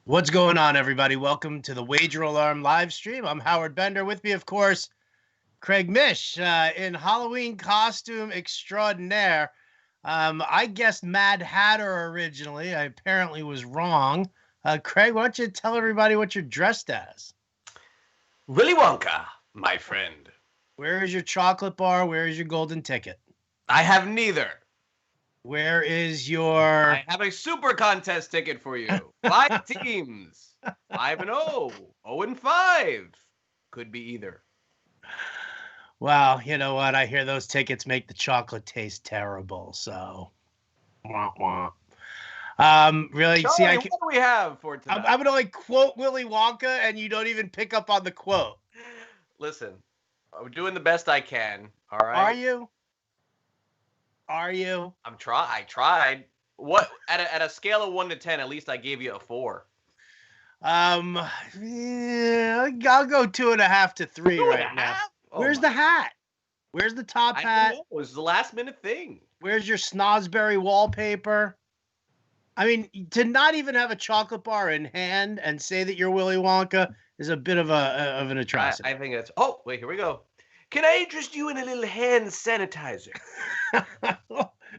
What's going on, everybody? Welcome to the Wager Alarm live stream. I'm Howard Bender. With me, of course, Craig Mish in Halloween costume extraordinaire. I guessed Mad Hatter originally. I apparently was wrong. Craig, why don't you tell everybody what you're dressed as? Willy Wonka, my friend. Where is your chocolate bar? Where is your golden ticket? I have neither. Where is your... I have a super contest ticket for you. 5 teams. 5-0. 0-5. Could be either. Well, you know what? I hear those tickets make the chocolate taste terrible, so... Wah, wah. Really, Charlie, what do we have for tonight? I'm gonna quote Willy Wonka, and you don't even pick up on the quote. Listen, I'm doing the best I can. All right. Are you? I tried. What at a scale of 1 to 10? At least I gave you a 4. Yeah, I'll go 2.5 to 3 right now. Oh, Where's the hat? Where's the top hat? It was the last minute thing. Where's your Snosberry wallpaper? I mean, to not even have a chocolate bar in hand and say that you're Willy Wonka is a bit of an atrocity. I think that's. Oh, wait, here we go. Can I interest you in a little hand sanitizer?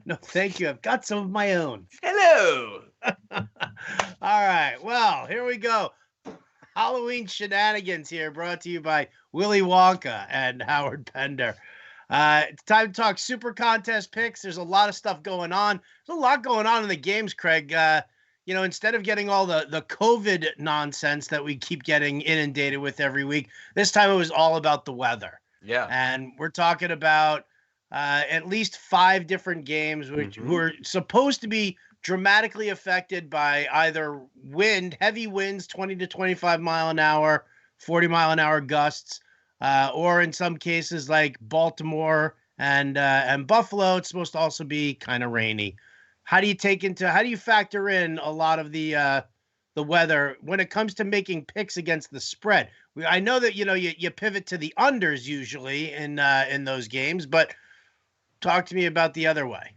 No, thank you. I've got some of my own. Hello. All right. Well, here we go. Halloween shenanigans here, brought to you by Willy Wonka and Howard Bender. It's time to talk Super Contest picks. There's a lot of stuff going on. There's a lot going on in the games, Craig. Instead of getting all the COVID nonsense that we keep getting inundated with every week, this time it was all about the weather. Yeah. And we're talking about at least 5 different games who are supposed to be dramatically affected by either heavy winds, 20 to 25 mile an hour, 40 mile an hour gusts, or in some cases like Baltimore and Buffalo, it's supposed to also be kind of rainy. How do you factor in a lot of the weather when it comes to making picks against the spread? I know that you pivot to the unders usually in those games, but talk to me about the other way.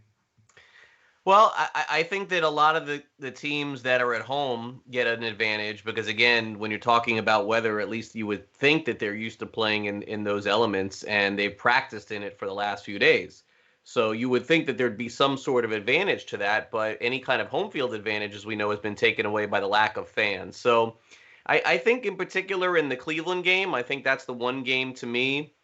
Well, I think that a lot of the teams that are at home get an advantage because, again, when you're talking about weather, at least you would think that they're used to playing in those elements and they've practiced in it for the last few days. So you would think that there'd be some sort of advantage to that, but any kind of home field advantage, as we know, has been taken away by the lack of fans. So I think in particular in the Cleveland game, I think that's the one game to me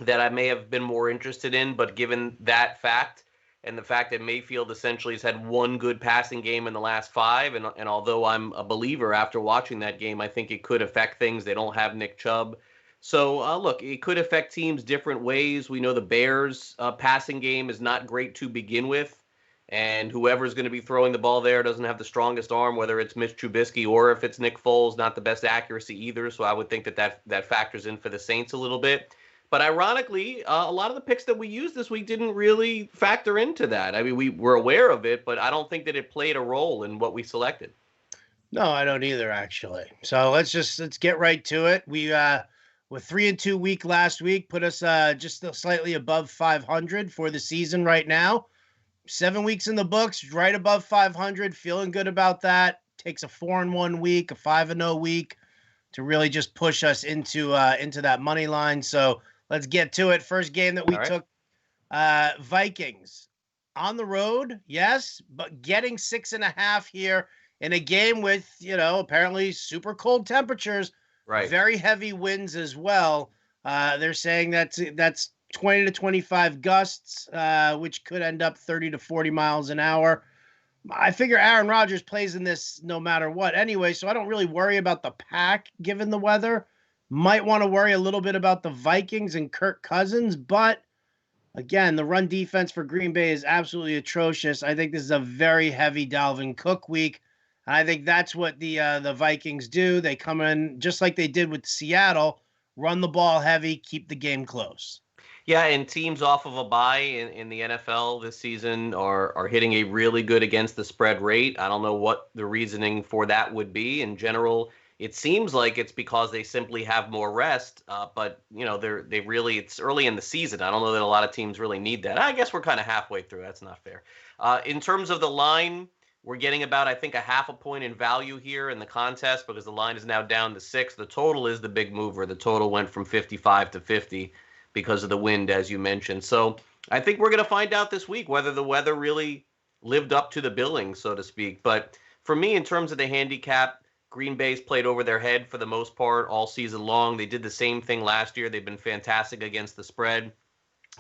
that I may have been more interested in, but given that fact and the fact that Mayfield essentially has had one good passing game in the last 5, and although I'm a believer after watching that game, I think it could affect things. They don't have Nick Chubb. So, look, it could affect teams different ways. We know the Bears' passing game is not great to begin with, and whoever's going to be throwing the ball there doesn't have the strongest arm, whether it's Mitch Trubisky or if it's Nick Foles, not the best accuracy either. So I would think that factors in for the Saints a little bit. But ironically, a lot of the picks that we used this week didn't really factor into that. I mean, we were aware of it, but I don't think that it played a role in what we selected. No, I don't either, actually. So let's get right to it. We with 3-2 week last week put us just slightly above 500 for the season right now. 7 weeks in the books, right above 500. Feeling good about that. Takes a 4-1 week, a 5-0 week to really just push us into that money line. So let's get to it. First game that we took, Vikings on the road, yes, but getting 6.5 here in a game with, apparently super cold temperatures, right? Very heavy winds as well. They're saying that's 20 to 25 gusts, which could end up 30 to 40 miles an hour. I figure Aaron Rodgers plays in this no matter what anyway, so I don't really worry about the pack given the weather. Might want to worry a little bit about the Vikings and Kirk Cousins, but again, the run defense for Green Bay is absolutely atrocious. I think this is a very heavy Dalvin Cook week. I think that's what the Vikings do. They come in just like they did with Seattle, run the ball heavy, keep the game close. Yeah, and teams off of a bye in the NFL this season are hitting a really good against the spread rate. I don't know what the reasoning for that would be. In general, it seems like it's because they simply have more rest. But it's early in the season. I don't know that a lot of teams really need that. I guess we're kind of halfway through. That's not fair. In terms of the line, We're getting about, I think, a half a point in value here in the contest because the line is now down to 6. The total is the big mover. The total went from 55 to 50 because of the wind, as you mentioned. So I think we're going to find out this week whether the weather really lived up to the billing, so to speak. But for me, in terms of the handicap, Green Bay's played over their head for the most part all season long. They did the same thing last year. They've been fantastic against the spread.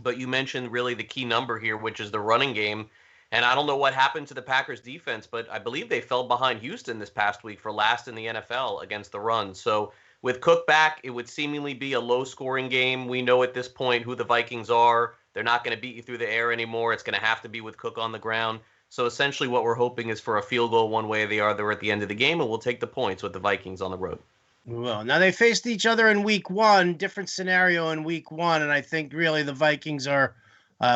But you mentioned really the key number here, which is the running game. And I don't know what happened to the Packers defense, but I believe they fell behind Houston this past week for last in the NFL against the run. So with Cook back, it would seemingly be a low-scoring game. We know at this point who the Vikings are. They're not going to beat you through the air anymore. It's going to have to be with Cook on the ground. So essentially what we're hoping is for a field goal one way or the other at the end of the game, and we'll take the points with the Vikings on the road. Well, now they faced each other in week 1, different scenario in week 1, and I think really the Vikings are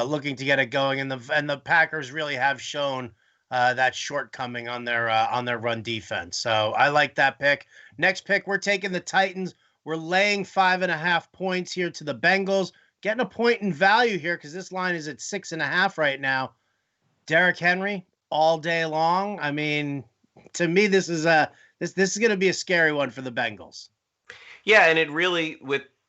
looking to get it going, and the Packers really have shown that shortcoming on their run defense. So I like that pick. Next pick, we're taking the Titans. We're laying 5.5 points here to the Bengals, getting a point in value here because this line is at 6.5 right now. Derrick Henry all day long. I mean, to me, this is going to be a scary one for the Bengals. Yeah, and it really,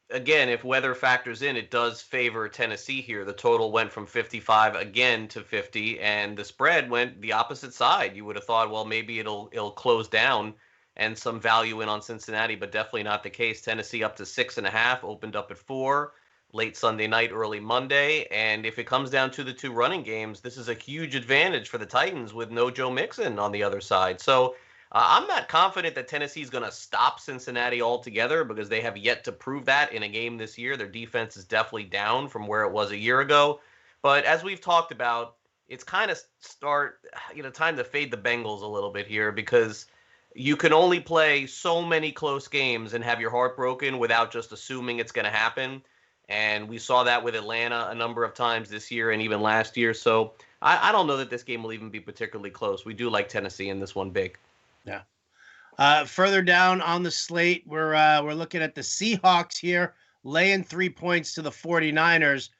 again, if weather factors in, it does favor Tennessee here. The total went from 55 again to 50, and the spread went the opposite side. You would have thought, well, maybe it'll close down and some value in on Cincinnati, but definitely not the case. Tennessee up to 6.5, opened up at 4. Late Sunday night, early Monday. And if it comes down to the two running games, this is a huge advantage for the Titans with no Joe Mixon on the other side. So I'm not confident that Tennessee is going to stop Cincinnati altogether because they have yet to prove that in a game this year. Their defense is definitely down from where it was a year ago. But as we've talked about, it's kind of time to fade the Bengals a little bit here because you can only play so many close games and have your heart broken without just assuming it's going to happen. And we saw that with Atlanta a number of times this year and even last year. So I don't know that this game will even be particularly close. We do like Tennessee in this one big. Yeah. Further down on the slate, we're looking at the Seahawks here, laying 3 points to the 49ers.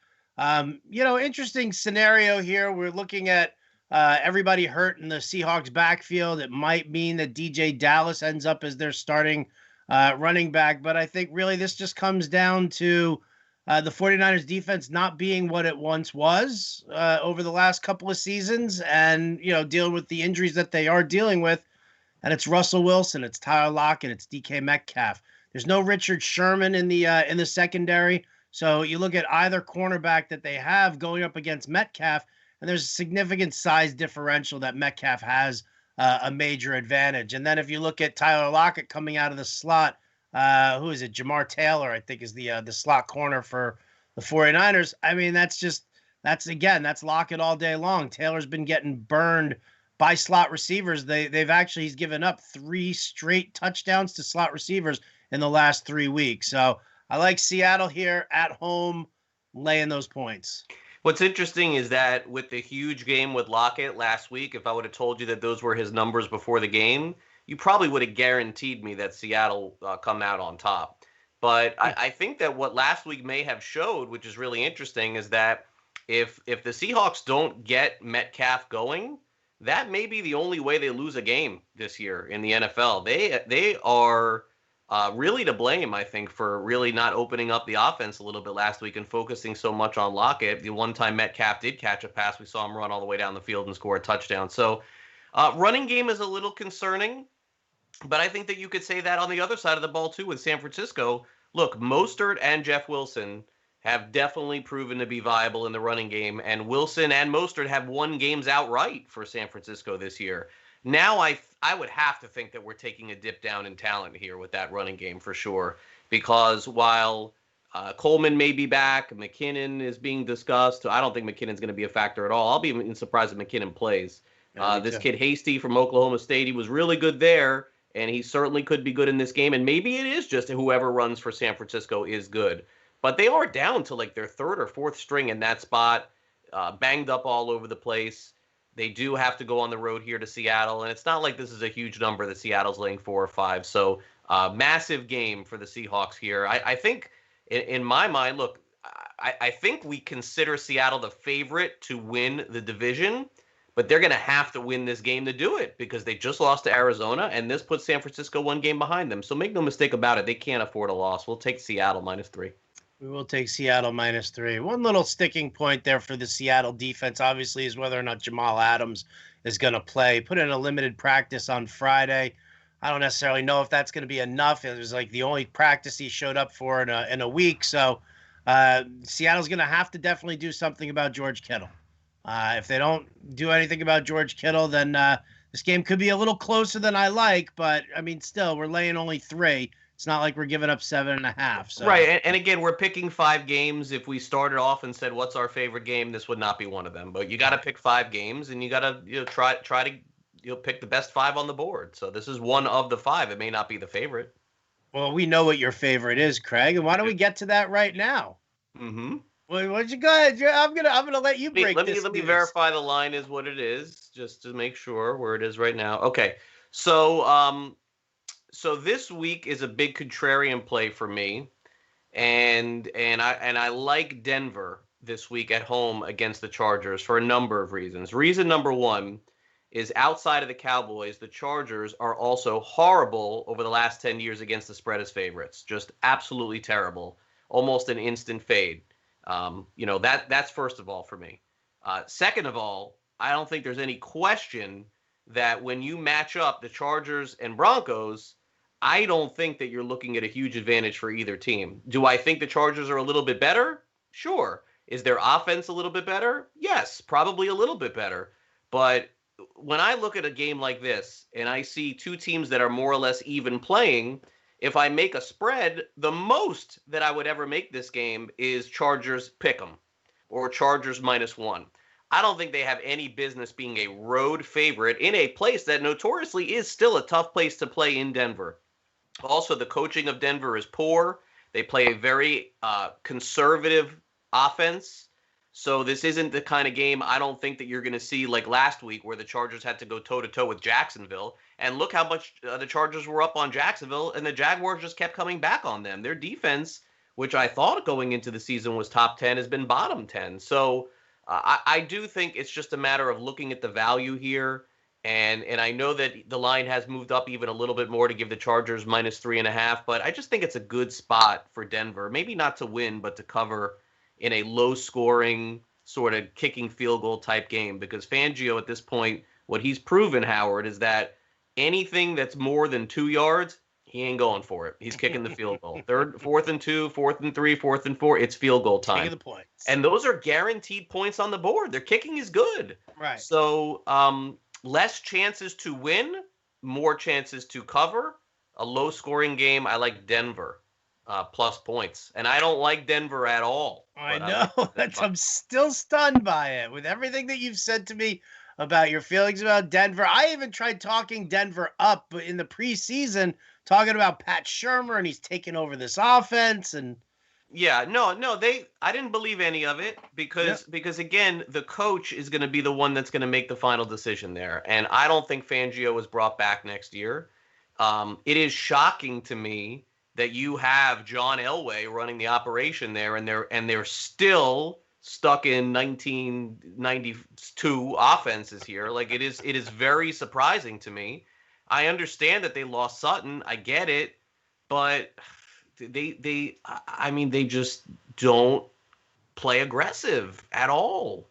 Interesting scenario here. We're looking at everybody hurt in the Seahawks backfield. It might mean that DJ Dallas ends up as their starting running back. But I think really this just comes down to the 49ers defense not being what it once was over the last couple of seasons and, dealing with the injuries that they are dealing with. And it's Russell Wilson, it's Tyler Lockett, it's DK Metcalf. There's no Richard Sherman in the secondary. So you look at either cornerback that they have going up against Metcalf, and there's a significant size differential that Metcalf has a major advantage. And then if you look at Tyler Lockett coming out of the slot, who is it? Jamar Taylor, I think, is the slot corner for the 49ers. I mean, that's Lockett all day long. Taylor's been getting burned by slot receivers. He's given up 3 straight touchdowns to slot receivers in the last 3 weeks. So I like Seattle here at home, laying those points. What's interesting is that with the huge game with Lockett last week, if I would have told you that those were his numbers before the game, you probably would have guaranteed me that Seattle come out on top. But I think that what last week may have showed, which is really interesting, is that if the Seahawks don't get Metcalf going, that may be the only way they lose a game this year in the NFL. They are really to blame, I think, for really not opening up the offense a little bit last week and focusing so much on Lockett. The one time Metcalf did catch a pass, we saw him run all the way down the field and score a touchdown. So running game is a little concerning. But I think that you could say that on the other side of the ball, too, with San Francisco. Look, Mostert and Jeff Wilson have definitely proven to be viable in the running game, and Wilson and Mostert have won games outright for San Francisco this year. Now I would have to think that we're taking a dip down in talent here with that running game for sure, because while Coleman may be back, McKinnon is being discussed. I don't think McKinnon's going to be a factor at all. I'll be even surprised if McKinnon plays. This kid Hasty from Oklahoma State, he was really good there. And he certainly could be good in this game. And maybe it is just whoever runs for San Francisco is good. But they are down to like their 3rd or 4th string in that spot, banged up all over the place. They do have to go on the road here to Seattle. And it's not like this is a huge number that Seattle's laying 4 or 5. So massive game for the Seahawks here. I think, in my mind, look, I think we consider Seattle the favorite to win the division. but they're going to have to win this game to do it because they just lost to Arizona, and this puts San Francisco one game behind them. So make no mistake about it, they can't afford a loss. We'll take Seattle -3. We will take Seattle -3. One little sticking point there for the Seattle defense, obviously, is whether or not Jamal Adams is going to play. Put in a limited practice on Friday. I don't necessarily know if that's going to be enough. It was like the only practice he showed up for in a week. So Seattle's going to have to definitely do something about George Kittle. If they don't do anything about George Kittle, then this game could be a little closer than I like. But, I mean, still, we're laying only 3. It's not like we're giving up 7.5. So. Right, and again, we're picking 5 games. If we started off and said, "What's our favorite game?" This would not be one of them. But you got to pick 5 games, and you got to try to pick the best 5 on the board. So this is one of the 5. It may not be the favorite. Well, we know what your favorite is, Craig, and why don't we get to that right now? Mm-hmm. Well, why don't you go ahead? I'm gonna let you break this. Let me verify the line is what it is, just to make sure where it is right now. Okay, so So this week is a big contrarian play for me, and I like Denver this week at home against the Chargers for a number of reasons. Reason number 1 is outside of the Cowboys, the Chargers are also horrible over the last 10 years against the spread as favorites. Just absolutely terrible, almost an instant fade. That's first of all for me. Second of all, I don't think there's any question that when you match up the Chargers and Broncos, I don't think that you're looking at a huge advantage for either team. Do I think the Chargers are a little bit better? Sure. Is their offense a little bit better? Yes, probably a little bit better. But when I look at a game like this and I see 2 teams that are more or less even playing, if I make a spread, the most that I would ever make this game is Chargers pick'em or Chargers -1. I don't think they have any business being a road favorite in a place that notoriously is still a tough place to play in Denver. Also, the coaching of Denver is poor. They play a very conservative offense. So this isn't the kind of game I don't think that you're going to see like last week where the Chargers had to go toe-to-toe with Jacksonville. And look how much the Chargers were up on Jacksonville, and the Jaguars just kept coming back on them. Their defense, which I thought going into the season was top 10, has been bottom 10. So I do think it's just a matter of looking at the value here. And I know that the line has moved up even a little bit more to give the Chargers -3.5, but I just think it's a good spot for Denver. Maybe not to win, but to cover in a low-scoring, sort of kicking field goal type game. Because Fangio at this point, what he's proven, Howard, is that anything that's more than 2 yards, he ain't going for it. He's kicking the field goal. 4th and 2, 4th and 3, 4th and 4, it's field goal time. Taking the points. And those are guaranteed points on the board. Their kicking is good. Right. So, less chances to win, more chances to cover. A low-scoring game, I like Denver plus points. And I don't like Denver at all. I know. I'm still stunned by it. With everything that you've said to me about your feelings about Denver, I even tried talking Denver up in the preseason, talking about Pat Shurmur, and he's taking over this offense. And yeah, no, I didn't believe any of it because again, the coach is going to be the one that's going to make the final decision there, and I don't think Fangio is brought back next year. It is shocking to me that you have John Elway running the operation there, and they're still stuck in 1992 offenses here. Like it is very surprising to me. I understand that they lost Sutton, I get it, but they just don't play aggressive at all.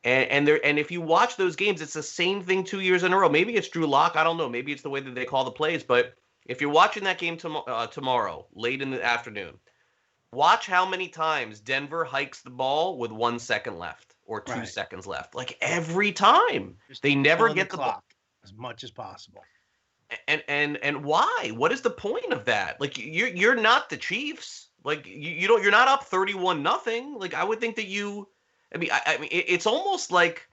And if you watch those games, it's the same thing 2 years in a row. Maybe it's Drew Lock, I don't know. Maybe it's the way that they call the plays. But if you're watching that game tomorrow, late in the afternoon, watch how many times Denver hikes the ball with 1 second left or 2 seconds left. Like every time, they never get the clock as much as possible. And why? What is the point of that? Like you're not the Chiefs. Like you're not up 31-0. Like I would think that you. I mean, it's almost like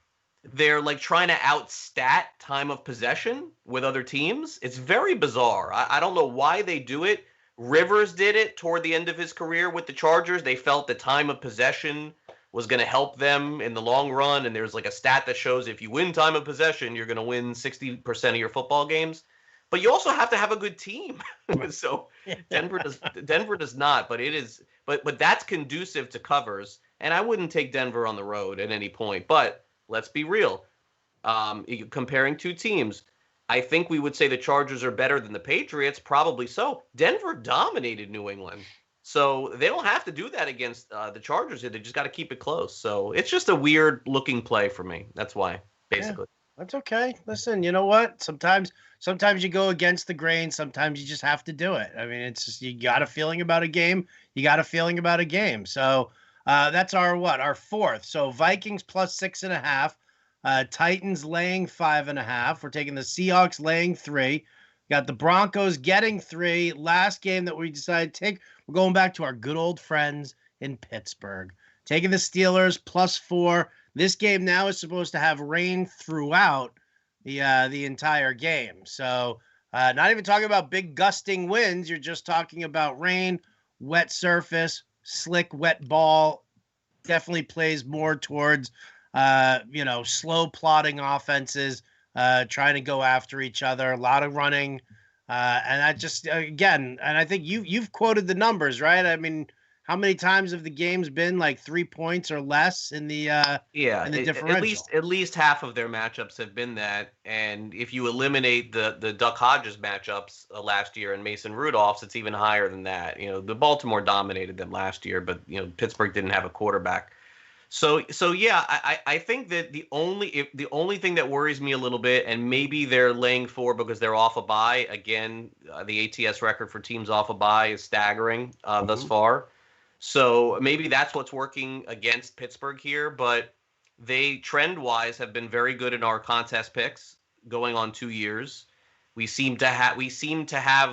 they're like trying to outstat time of possession with other teams. It's very bizarre. I don't know why they do it. Rivers did it toward the end of his career with the Chargers. They felt the time of possession was going to help them in the long run. And there's like a stat that shows if you win time of possession, you're going to win 60% of your football games. But you also have to have a good team. So Denver does not, but that's conducive to covers. And I wouldn't take Denver on the road at any point. But let's be real. Comparing two teams, I think we would say the Chargers are better than the Patriots. Probably so. Denver dominated New England. So they don't have to do that against the Chargers. They just got to keep it close. So it's just a weird looking play for me. That's why, basically. Yeah, that's okay. Listen, you know what? Sometimes you go against the grain. Sometimes you just have to do it. I mean, it's just, you got a feeling about a game. You got a feeling about a game. So that's our fourth. So Vikings plus 6.5. Titans laying 5.5. We're taking the Seahawks laying 3. Got the Broncos getting 3. Last game that we decided to take, we're going back to our good old friends in Pittsburgh. Taking the Steelers plus 4. This game now is supposed to have rain throughout the entire game. So not even talking about big gusting winds. You're just talking about rain, wet surface, slick, wet ball. Definitely plays more towards, slow plodding offenses, trying to go after each other. A lot of running. And I just, again, and I think you've quoted the numbers, right? I mean, how many times have the games been like 3 points or less in the differential? At least half of their matchups have been that. And if you eliminate the Duck Hodges matchups last year and Mason Rudolph's, it's even higher than that. The Baltimore dominated them last year, but Pittsburgh didn't have a quarterback. So yeah, I think that the only thing that worries me a little bit, and maybe they're laying 4 because they're off a bye. Again, the ATS record for teams off a bye is staggering thus far. So maybe that's what's working against Pittsburgh here, but they trend-wise have been very good in our contest picks going on 2 years. We seem to have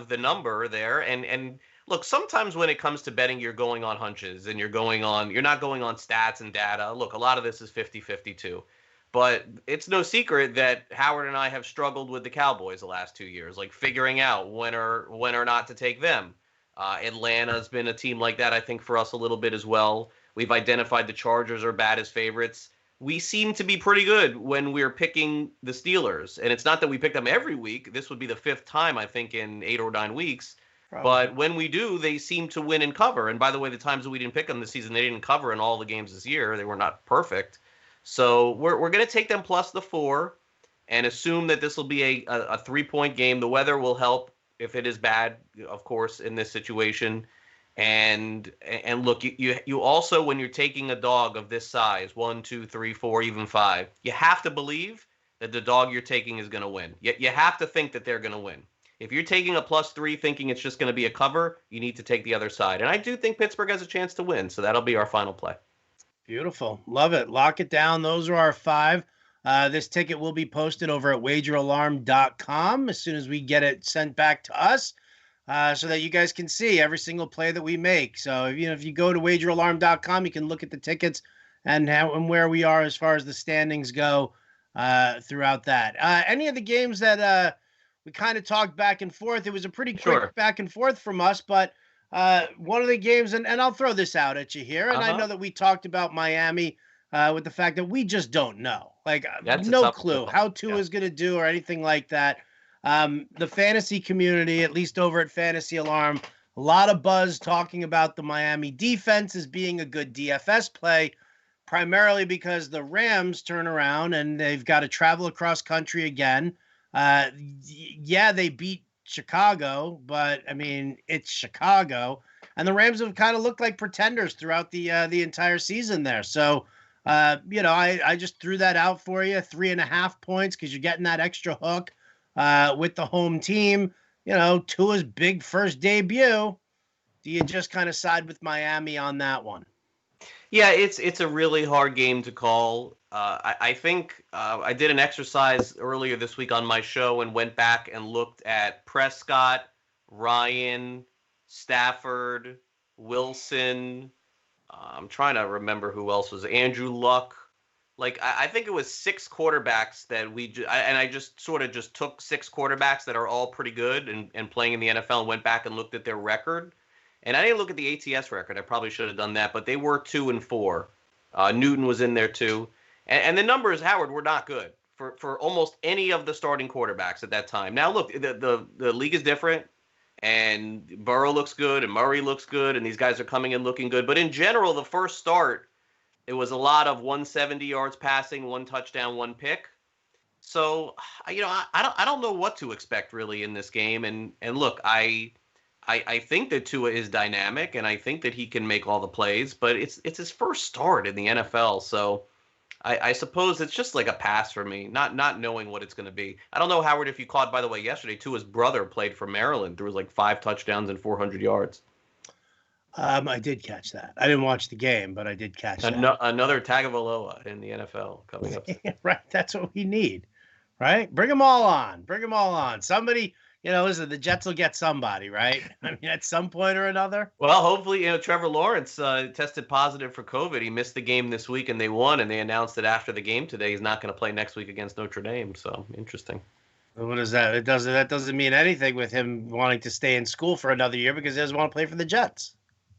the number there, and look, sometimes when it comes to betting, you're going on hunches and you're not going on stats and data. Look, a lot of this is 50-50 too. But it's no secret that Howard and I have struggled with the Cowboys the last 2 years, like figuring out when or not to take them. Atlanta's been a team like that, I think, for us a little bit as well. We've identified the Chargers are bad as favorites. We seem to be pretty good when we're picking the Steelers. And it's not that we pick them every week. This would be the 5th time, I think, in 8 or 9 weeks. Probably. But when we do, they seem to win and cover. And by the way, the times that we didn't pick them this season, they didn't cover in all the games this year. They were not perfect. So we're going to take them plus the 4 and assume that this will be a 3-point game. The weather will help if it is bad, of course, in this situation. And look, you also, when you're taking a dog of this size, 1, 2, 3, 4, even 5, you have to believe that the dog you're taking is going to win. You have to think that they're going to win. If you're taking a plus 3 thinking it's just going to be a cover, you need to take the other side. And I do think Pittsburgh has a chance to win, so that'll be our final play. Beautiful. Love it. Lock it down. Those are our 5. This ticket will be posted over at wageralarm.com as soon as we get it sent back to us, so that you guys can see every single play that we make. So if you go to wageralarm.com, you can look at the tickets and where we are as far as the standings go throughout that. Any of the games that we kind of talked back and forth, it was a pretty quick back and forth from us, but one of the games, and I'll throw this out at you here, and I know that we talked about Miami with the fact that we just don't know. Like, no clue how Tua is going to do or anything like that. The fantasy community, at least over at Fantasy Alarm, a lot of buzz talking about the Miami defense as being a good DFS play, primarily because the Rams turn around and they've got to travel across country again. Yeah, they beat Chicago, but I mean, it's Chicago, and the Rams have kind of looked like pretenders throughout the entire season there. So, I just threw that out for you, 3.5 points, because you're getting that extra hook with the home team. Tua's big first debut. Do you just kind of side with Miami on that one? Yeah, it's a really hard game to call. I think I did an exercise earlier this week on my show and went back and looked at Prescott, Ryan, Stafford, Wilson. I'm trying to remember who else was Andrew Luck. Like, I think it was 6 quarterbacks that I just took 6 quarterbacks that are all pretty good and playing in the NFL and went back and looked at their record. And I didn't look at the ATS record. I probably should have done that, but they were 2-4. Newton was in there too. And the numbers, Howard, were not good for almost any of the starting quarterbacks at that time. Now, look, the league is different, and Burrow looks good, and Murray looks good, and these guys are coming in looking good. But in general, the first start, it was a lot of 170 yards passing, 1 touchdown, 1 pick. So, I don't know what to expect really in this game. And look, I think that Tua is dynamic, and I think that he can make all the plays, but it's his first start in the NFL, so I suppose it's just like a pass for me, not knowing what it's going to be. I don't know, Howard, if you caught, by the way, yesterday, Tua's brother played for Maryland, threw like 5 touchdowns and 400 yards. I did catch that. I didn't watch the game, but I did catch that. Another Tagovailoa in the NFL coming up. Right, that's what we need. Right, bring them all on. Bring them all on. Somebody, listen, the Jets will get somebody, right? I mean, at some point or another. Well, hopefully, Trevor Lawrence tested positive for COVID. He missed the game this week, and they won. And they announced that after the game today, he's not going to play next week against Notre Dame. So interesting. What is that? That doesn't mean anything with him wanting to stay in school for another year because he doesn't want to play for the Jets.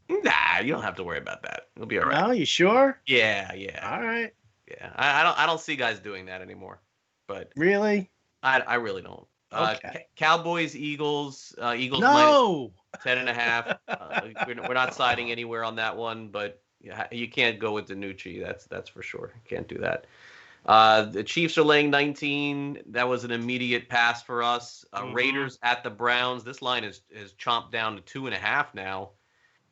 Nah, you don't have to worry about that. It'll be all right. No, you sure? Yeah. All right. Yeah, I don't see guys doing that anymore. But really, I really don't. Okay. Cowboys, Eagles. Eagles no. -10.5. We're not siding anywhere on that one, but you can't go with DiNucci. That's for sure. Can't do that. The Chiefs are laying 19. That was an immediate pass for us. Raiders at the Browns. This line is chomped down to 2.5 now.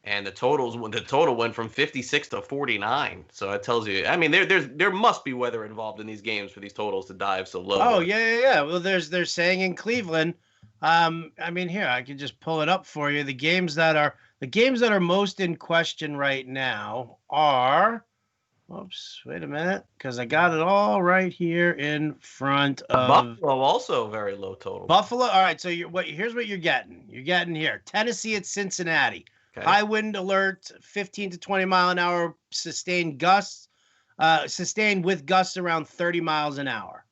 And the total went from 56 to 49. So it tells you, I mean, there must be weather involved in these games for these totals to dive so low. Oh yeah. Well, they're saying in Cleveland. I mean, here I can just pull it up for you. The games that are most in question right now are. Oops, wait a minute, because I got it all right here in front of Buffalo. Also very low total. Buffalo. All right, so here's what you're getting. You're getting here Tennessee at Cincinnati. Okay. High wind alert, 15 to 20 mile an hour, sustained with gusts around 30 miles an hour.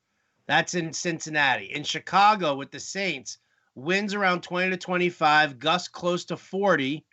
That's in Cincinnati. In Chicago with the Saints, winds around 20 to 25, gusts close to 40.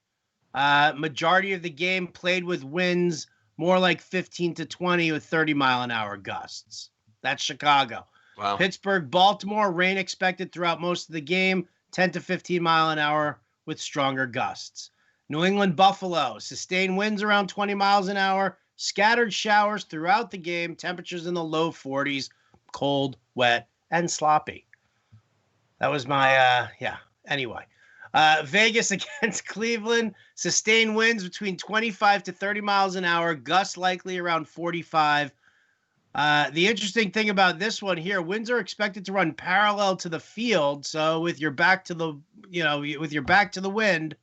Majority of the game played with winds more like 15 to 20 with 30 mile an hour gusts. That's Chicago. Wow. Pittsburgh, Baltimore, rain expected throughout most of the game, 10 to 15 mile an hour with stronger gusts. New England, Buffalo, sustained winds around 20 miles an hour, scattered showers throughout the game, temperatures in the low 40s, cold, wet, and sloppy. That was my, Anyway, Vegas against Cleveland, sustained winds between 25 to 30 miles an hour, gusts likely around 45. The interesting thing about this one here, winds are expected to run parallel to the field. So with your back to the, wind,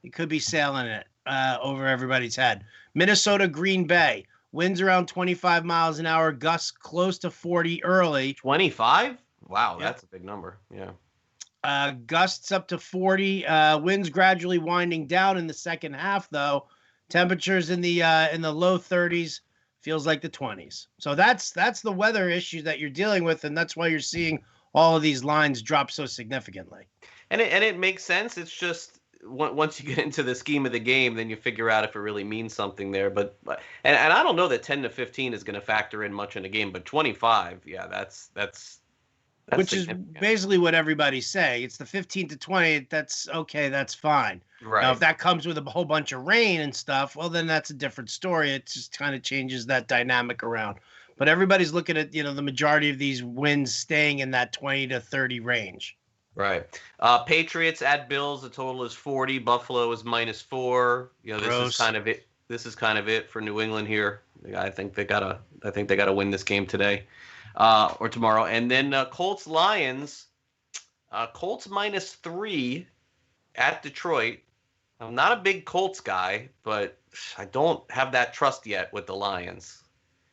it could be sailing it over everybody's head. Minnesota, Green Bay, winds around 25 miles an hour, gusts close to 40 early. 25? Wow, that's a big number. Yeah. Gusts up to 40. Winds gradually winding down in the second half, though. Temperatures in the low 30s, feels like the 20s. So that's the weather issue that you're dealing with, and that's why you're seeing all of these lines drop so significantly. And it makes sense. It's just once you get into the scheme of the game, then you figure out if it really means something there. But I don't know that 10 to 15 is going to factor in much in the game, but 25, yeah, that's which is basically what everybody's saying. It's the 15 to 20. That's okay. That's fine. Right. Now, if that comes with a whole bunch of rain and stuff, well, then that's a different story. It just kind of changes that dynamic around. But everybody's looking at, the majority of these winds staying in that 20 to 30 range. Right. Patriots at Bills, the total is 40. Buffalo is -4. This is kind of it for New England here. I think they gotta win this game today, or tomorrow. And then Colts Lions. Colts -3 at Detroit. I'm not a big Colts guy, but I don't have that trust yet with the Lions.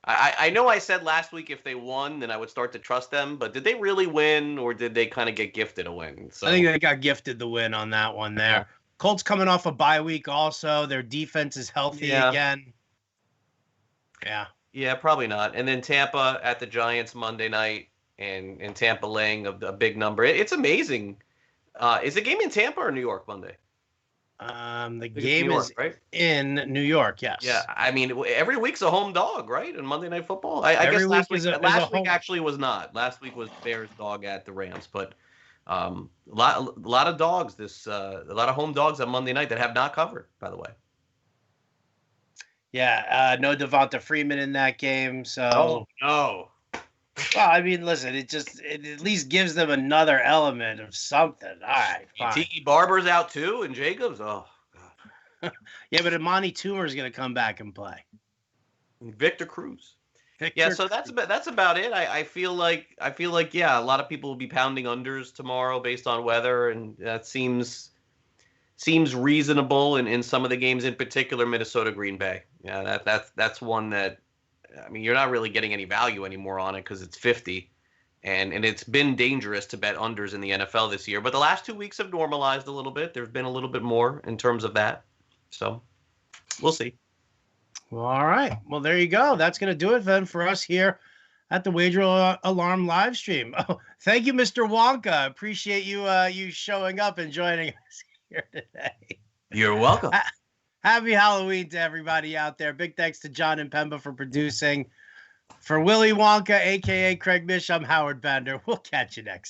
I know I said last week if they won, then I would start to trust them. But did they really win, or did they kind of get gifted a win? So, I think they got gifted the win on that one there. Yeah. Colts coming off a bye week also. Their defense is healthy again. Yeah. Yeah, probably not. And then Tampa at the Giants Monday night, and Tampa laying a big number. It's amazing. Is the game in Tampa or New York Monday? The game is right? In New York, yes. Yeah, I mean, every week's a home dog, right? In Monday Night Football. I guess last week actually was not. Last week was Bears dog at the Rams, but a lot of dogs. A lot of home dogs on Monday night that have not covered, by the way. Yeah, no Devonta Freeman in that game, so. Oh no. Well, I mean, listen, it at least gives them another element of something. All right, fine. Tiki Barber's out too, and Jacobs. Oh God. Yeah, but Imani Toomer is going to come back and play. Victor Cruz. Yeah, so that's about it. I feel like yeah, a lot of people will be pounding unders tomorrow based on weather, and that seems reasonable in some of the games, in particular Minnesota Green Bay. Yeah, that's one that, I mean, you're not really getting any value anymore on it because it's 50, and it's been dangerous to bet unders in the NFL this year. But the last 2 weeks have normalized a little bit. There's been a little bit more in terms of that, so we'll see. Well, all right. Well, there you go. That's going to do it then for us here at the Wager Alarm live stream. Oh, thank you, Mr. Wonka. Appreciate you you showing up and joining us here today. You're welcome. Happy Halloween to everybody out there. Big thanks to John and Pemba for producing. For Willy Wonka, a.k.a. Craig Mish, I'm Howard Bender. We'll catch you next time.